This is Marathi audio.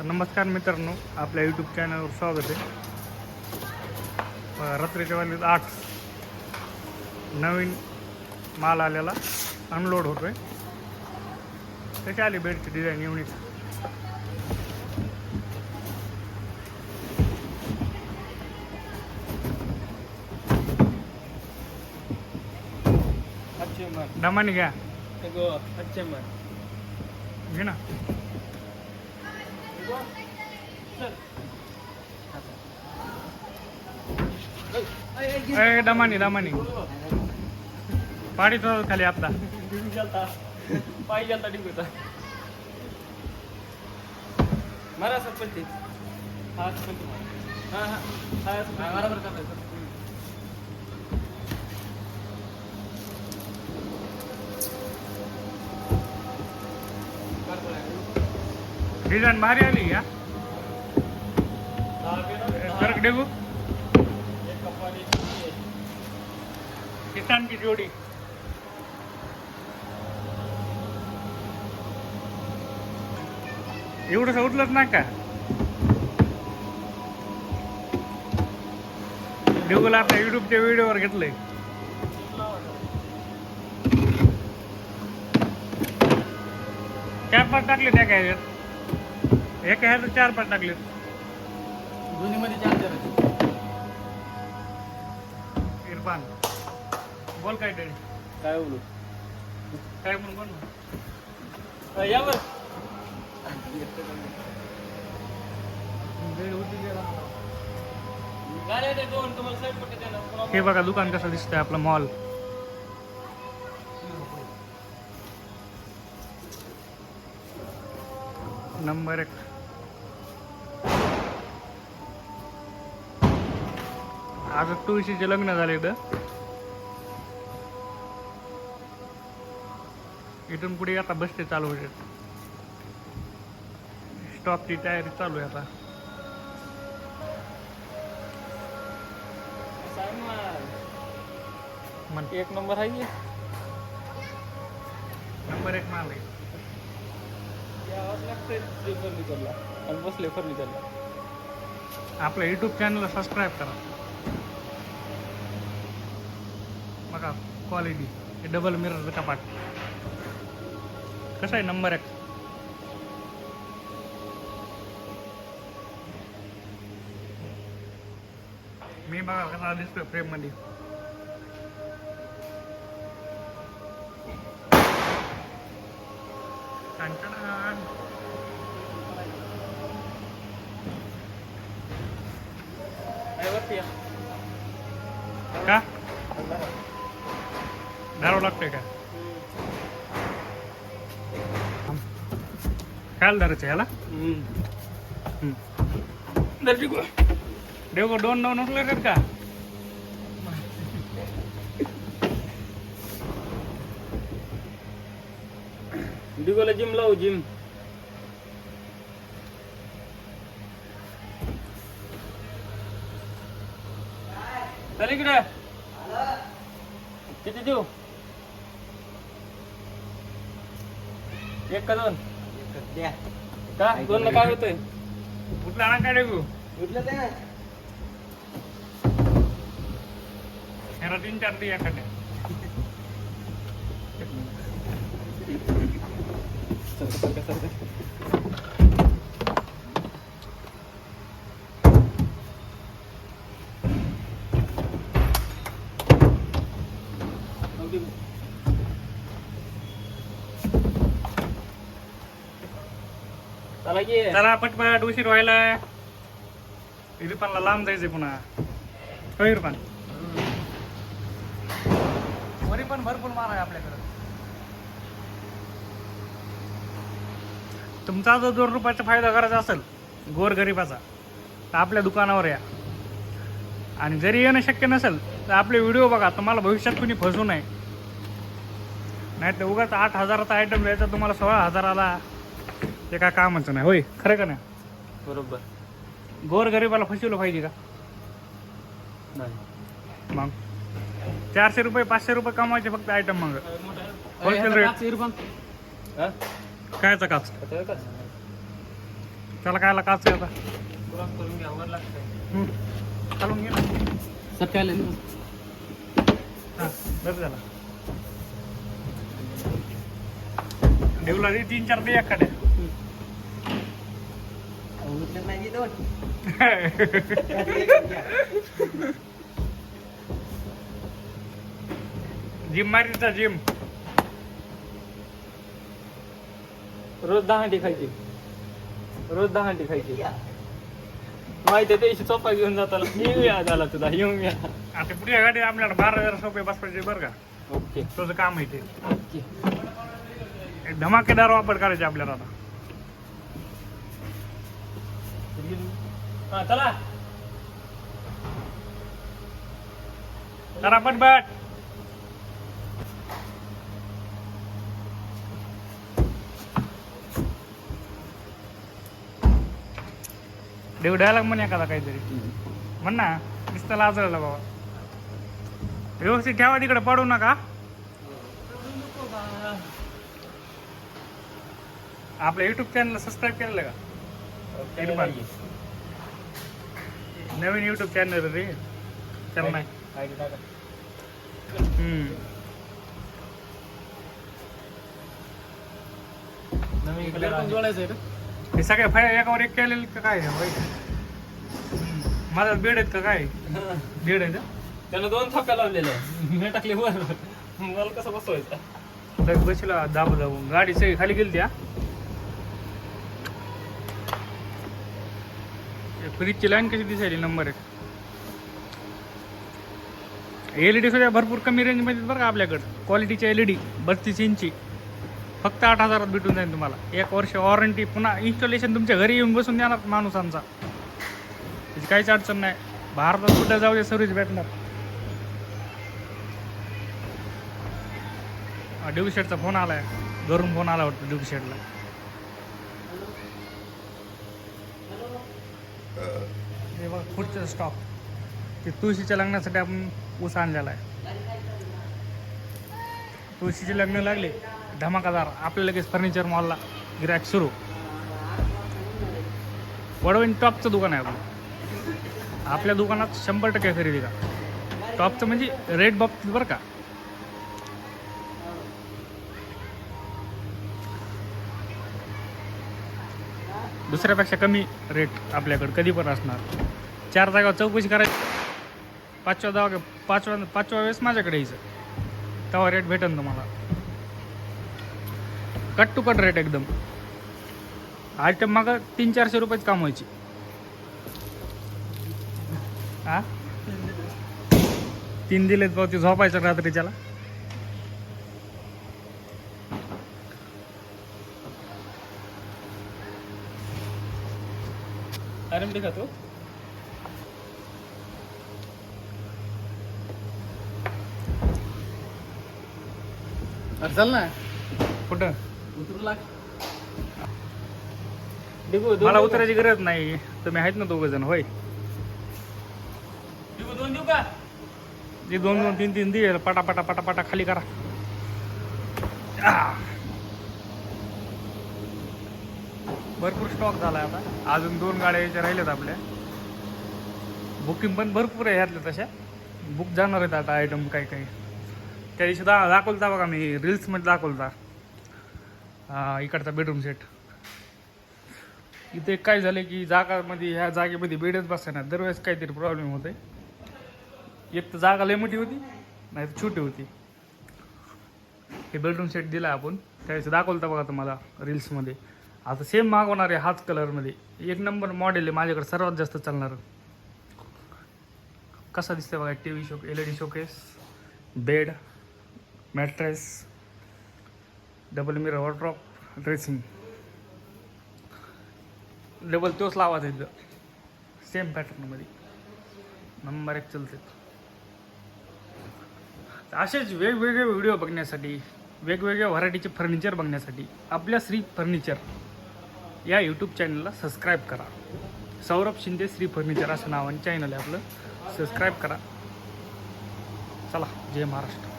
तर नमस्कार मित्रांनो, आपल्या यूट्यूब चॅनलवर स्वागत आहे. रात्रीच्या वाजले 8. नवीन माल आलेला अनलोड होतो आहे. कशी आली बेडची डिझाईन युनिक. दमानी घ्या घे ना. दमानी दमानी पाडी तो खाली आपला पाय गेलता डिंगूचा मला सरपंच हा सरपंच हा हा हा बरोबर करताय. डिझाईन भारी आली या कर डेगू किसान की जोडी. एवढं उठलंच ना का डेगूला आपल्या युट्यूबच्या व्हिडिओवर घेतलंय. चार पाच टाकले त्या काय एका ह्याचं 4-5 टाकले दोन्ही मध्ये चार्जर इरफान. बोल काय तरी काय बोलू काय म्हणून बोल यावर हे बघा दुकान कसं दिसतंय आपलं मॉल. नंबर 1. आज तुळशीचे लग्न झाले इथं. इथून पुढे आता बसते चालू होते. स्टॉपची तयारी चालू आहे आता. एक नंबर आहे नंबर 1 माल आहे. फर्निचरला आणि बसले फर्निचरला. आपल्या यूट्यूब चॅनलला सबस्क्राईब करा. बघा क्वालिटी. हे डबल मिररचं कपाट कसं आहे. नंबर 1. मी बघा कसा दिसतोय फ्रेम मध्ये. का धारावं लागतंय का काय धरायचं ह्याला. देव 2 उठले का डिगोला जिम लावू जिम. चल इकडे किती देऊ. 1 का 2 द्या का 2 ला काय होतंय. उठला ना काय देऊ. उठलं ते ह्याला 3-4 दे एखाद्या. चला पटपट उशीर व्हायला. इरफानला लांब जायचंय पुन्हा. हो इरफान वरी पण भरपूर माल आहे आपल्याकडे. तुमचा जर 2 रुपयाचा फायदा करायचा असेल गोरगरिबाचा तर आपल्या दुकानावर या. आणि जरी येणं शक्य नसेल तर आपले व्हिडिओ बघा. तुम्हाला भविष्यात कुणी फसू नये. नाही तर उगाच 8,000चा आयटम द्यायचा तुम्हाला 16,000ला. ते काय कामाचं नाही. होय खरं का नाही. बरोबर. गोरगरिबाला फसवलं पाहिजे का नाही. मग 400 रुपये 500 रुपये कमावायचे फक्त आयटम. मग होलसेल रेट इरफान कायचा काच. त्याला कायला काच आहे आता क्रॉस करून घ्या वर लागतंय चालून घे ना. सर आले ना हां बरं झाला देऊला रे 3-4 दे एखाद्या नाही दोन जिम मारीचा जिम रोज 10 अंडी खायची रोज 10 अंडी खायची माहिती आहे त्याशी सोपा घेऊन जाताना येऊया झाला तुला येऊया आता पुढे गाडी आपल्याला 12,000 रुपये बसवायचे बरं का ओके तुझं काम आहे ते ओके एक धमाकेदार वापर करायचे आपल्याला आता हा चला जरा पटपट देव डायलॉग म्हणे एखादा काहीतरी म्हण ना नुसतं लाजळलं बाबा व्यवस्थित ठेवा तिकडे पडू नका आपल्या युट्यूब चॅनलला सबस्क्राईब केलेलं का इरफान नवीन युट्यूब चॅनल रे चल नाही आयडी टाका नवीन कलर जोडायचं आहे का हे सगळे फाय एकावर एक केलेलं का काय आहे? माझा बेड आहेत का काय बेड आहे त्यानं 2 थाप्या लावलेल्या मी टाकले वर मला कसं बसवायचं तर बसला दाब जाऊन गाडी सगळी खाली गेली त्या फ्रीजची लाईन कशी दिसायली नंबर 1 LED सुद्धा भरपूर कमी रेंजमध्ये बरं का आपल्याकडं क्वालिटीची LED 32 इंची फक्त 8,000 भेटून जाईल तुम्हाला 1 वर्ष वॉरंटी पुन्हा इन्स्टॉलेशन तुमच्या घरी येऊन बसून देणार माणूस आमचा त्याची काहीच अडचण नाही भारतात कुठं जाऊ दे सर्व्हिस भेटणार ड्यू शेडचा फोन आलाय घरून फोन आला वाटतं ड्यू शेडला हे बघा पुढचं स्टॉक ते तुळशीच्या लग्नासाठी आपण ऊस आणलेला आहे तुळशीचे लग्न लागले धमाकादार आपल्या लगेच फर्निचर मॉलला गिरायक सुरू वडवणी टॉपचं दुकान आहे आपल्या दुकानात 100% खरेदी का टॉपचं म्हणजे रेट बाबतीत बरं का दुसऱ्यापेक्षा कमी रेट आपल्याकडं कधी पण असणार 4 जागा चौकशी करायची 5व्या वेळेस माझ्याकडे यायचं तेव्हा रेट भेटेल तुम्हाला कट टू कट रेट एकदम आयटम मागं 300-400 रुपयेच कमवायची हा 3 दिलेत पावती झोपायचं रात्रीच्याला आरएमडी खातो चल ना कुठं उतरू लाग मला उतरायची गरज नाही तुम्ही आहेत ना 2 जण होय दोन देऊ का जे 2-3 दे पटापटा खाली करा भरपूर स्टॉक झाला आहे आता अजून 2 गाड्या यायच्या राहिल्यात आपल्या बुकिंग पण भरपूर आहे ह्यातल्या तशा बुक जाणार आहेत आता आयटम काही त्या दिवशी दाखवता बघा मी रील्समध्ये दाखवता इकडचा बेडरूम सेट इथे काय झालं की जागामध्ये ह्या जागेमध्ये बेडच बसणार दरवेळेस काहीतरी प्रॉब्लेम होते एक तर जागा लय मोठी होती नाही तर छोटी होती हे बेडरूम सेट दिला आपण त्यावेळेस दाखवता बघा तुम्हाला रील्समध्ये आता सेम मागवणार आहे हाच कलरमध्ये 1 नंबर मॉडेल आहे माझ्याकडे सर्वात जास्त चालणार कसा दिसतंय बघा TV show LED showcase bed mattress double mirror wardrobe dressing label तोच लावायचा इथं सेम पॅटर्नमध्ये नंबर 1 चलते असेच वेगवेगळे व्हिडिओ बघण्यासाठी वेगवेगळ्या व्हरायटीचे फर्निचर बघण्यासाठी आपल्या श्री फर्निचर या यूट्यूब चॅनलला सबस्क्राईब करा सौरभ शिंदे श्री फर्निचर असं नावाने चॅनल आहे आपलं सबस्क्राईब करा चला जय महाराष्ट्र